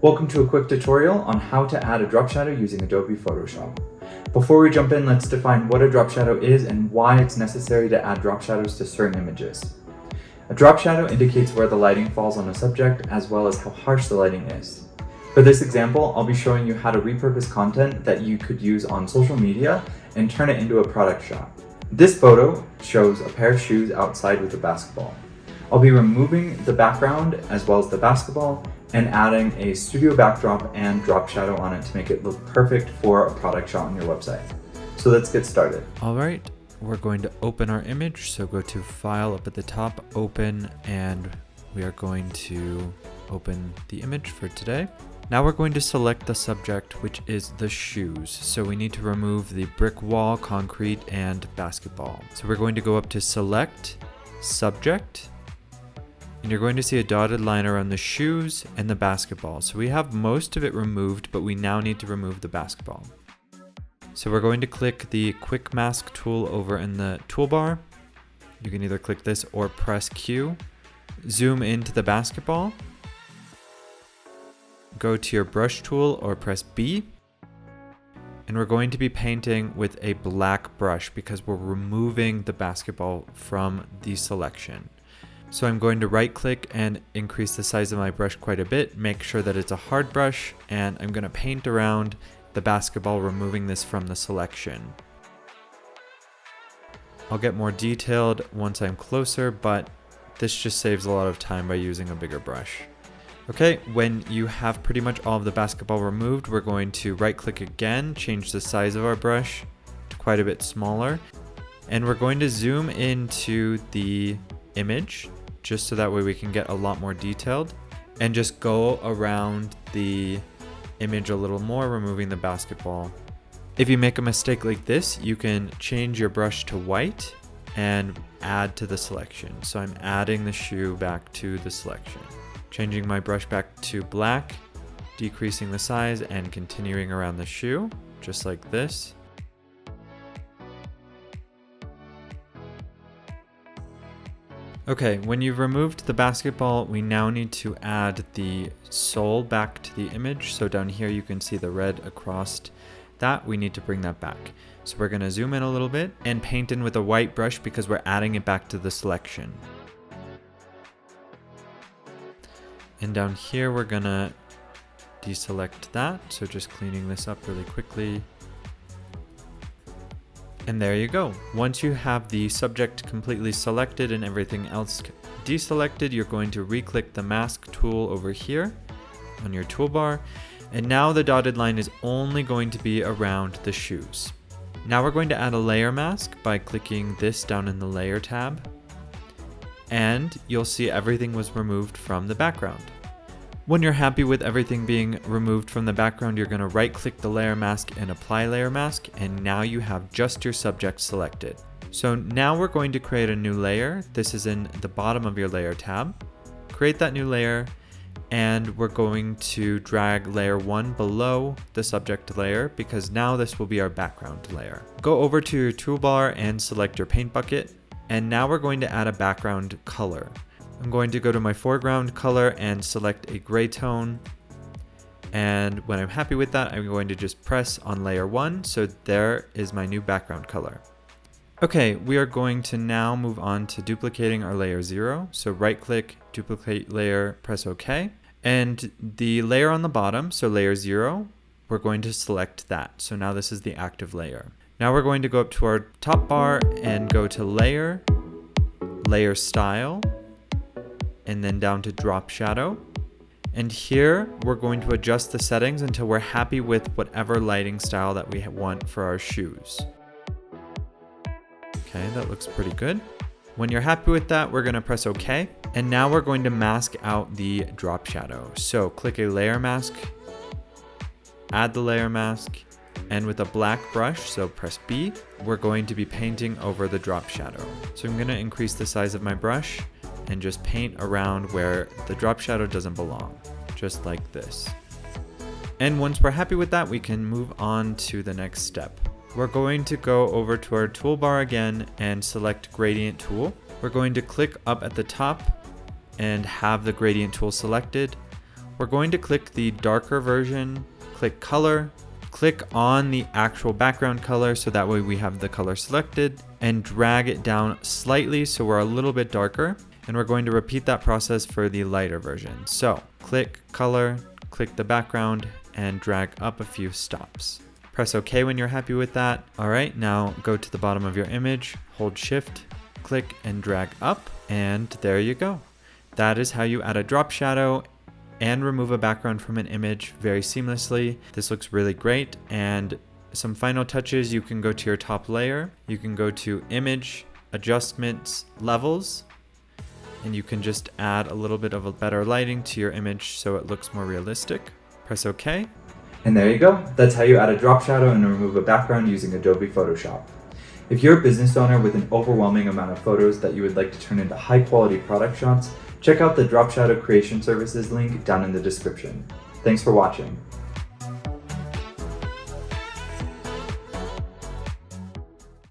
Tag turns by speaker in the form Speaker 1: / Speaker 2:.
Speaker 1: Welcome to a quick tutorial on how to add a drop shadow using Adobe Photoshop. Before we jump in, let's define what a drop shadow is and why it's necessary to add drop shadows to certain images. A drop shadow indicates where the lighting falls on a subject as well as how harsh the lighting is. For this example, I'll be showing you how to repurpose content that you could use on social media and turn it into a product shot. This photo shows a pair of shoes outside with a basketball. I'll be removing the background as well as the basketball and adding a studio backdrop and drop shadow on it to make it look perfect for a product shot on your website. So let's get started.
Speaker 2: All right, we're going to open our image. So go to File up at the top, Open, and we are going to open the image for today. Now we're going to select the subject, which is the shoes. So we need to remove the brick wall, concrete, and basketball. So we're going to go up to Select, Subject, and you're going to see a dotted line around the shoes and the basketball. So we have most of it removed, but we now need to remove the basketball. So we're going to click the Quick Mask tool over in the toolbar. You can either click this or press Q. Zoom into the basketball. Go to your brush tool or press B. And we're going to be painting with a black brush because we're removing the basketball from the selection. So I'm going to right click and increase the size of my brush quite a bit, make sure that it's a hard brush, and I'm going to paint around the basketball, removing this from the selection. I'll get more detailed once I'm closer, but this just saves a lot of time by using a bigger brush. Okay, when you have pretty much all of the basketball removed, we're going to right click again, change the size of our brush to quite a bit smaller, and we're going to zoom into the image just so that way we can get a lot more detailed, and just go around the image a little more, removing the basketball. If you make a mistake like this, you can change your brush to white and add to the selection. So I'm adding the shoe back to the selection, changing my brush back to black, decreasing the size and continuing around the shoe just like this. Okay, when you've removed the basketball, we now need to add the sole back to the image. So down here you can see the red across that. We need to bring that back. So we're going to zoom in a little bit and paint in with a white brush because we're adding it back to the selection. And down here we're going to deselect that. So just cleaning this up really quickly. And there you go. Once you have the subject completely selected and everything else deselected, you're going to re-click the mask tool over here on your toolbar. And now the dotted line is only going to be around the shoes. Now we're going to add a layer mask by clicking this down in the layer tab. And you'll see everything was removed from the background. When you're happy with everything being removed from the background, you're going to right click the layer mask and apply layer mask, and now you have just your subject selected. So now we're going to create a new layer. This is in the bottom of your layer tab. Create that new layer, and we're going to drag layer 1 below the subject layer because now this will be our background layer. Go over to your toolbar and select your paint bucket, and now we're going to add a background color. I'm going to go to my foreground color and select a gray tone. And when I'm happy with that, I'm going to just press on layer 1. So there is my new background color. Okay, we are going to now move on to duplicating our layer 0. So right click, duplicate layer, press OK. And the layer on the bottom, so layer 0, we're going to select that. So now this is the active layer. Now we're going to go up to our top bar and go to layer, layer style, and then down to drop shadow. And here we're going to adjust the settings until we're happy with whatever lighting style that we want for our shoes. Okay, that looks pretty good. When you're happy with that, we're going to press OK. And now we're going to mask out the drop shadow. So click a layer mask, add the layer mask, and with a black brush, so press B, we're going to be painting over the drop shadow. So I'm going to increase the size of my brush and just paint around where the drop shadow doesn't belong, just like this. And once we're happy with that, we can move on to the next step. We're going to go over to our toolbar again and select Gradient Tool. We're going to click up at the top and have the Gradient Tool selected. we're going to click the darker version, click color, click on the actual background color so that way we have the color selected, and drag it down slightly so we're a little bit darker. And we're going to repeat that process for the lighter version. So click color, click the background, and drag up a few stops. Press OK when you're happy with that. All right, now go to the bottom of your image, hold Shift, click and drag up, and there you go. That is how you add a drop shadow and remove a background from an image very seamlessly. This looks really great. And some final touches, you can go to your top layer, you can go to Image, Adjustments, Levels, and you can just add a little bit of a better lighting to your image so it looks more realistic. Press OK.
Speaker 1: And there you go. That's how you add a drop shadow and remove a background using Adobe Photoshop. If you're a business owner with an overwhelming amount of photos that you would like to turn into high quality product shots, check out the Drop Shadow Creation Services link down in the description. Thanks for watching.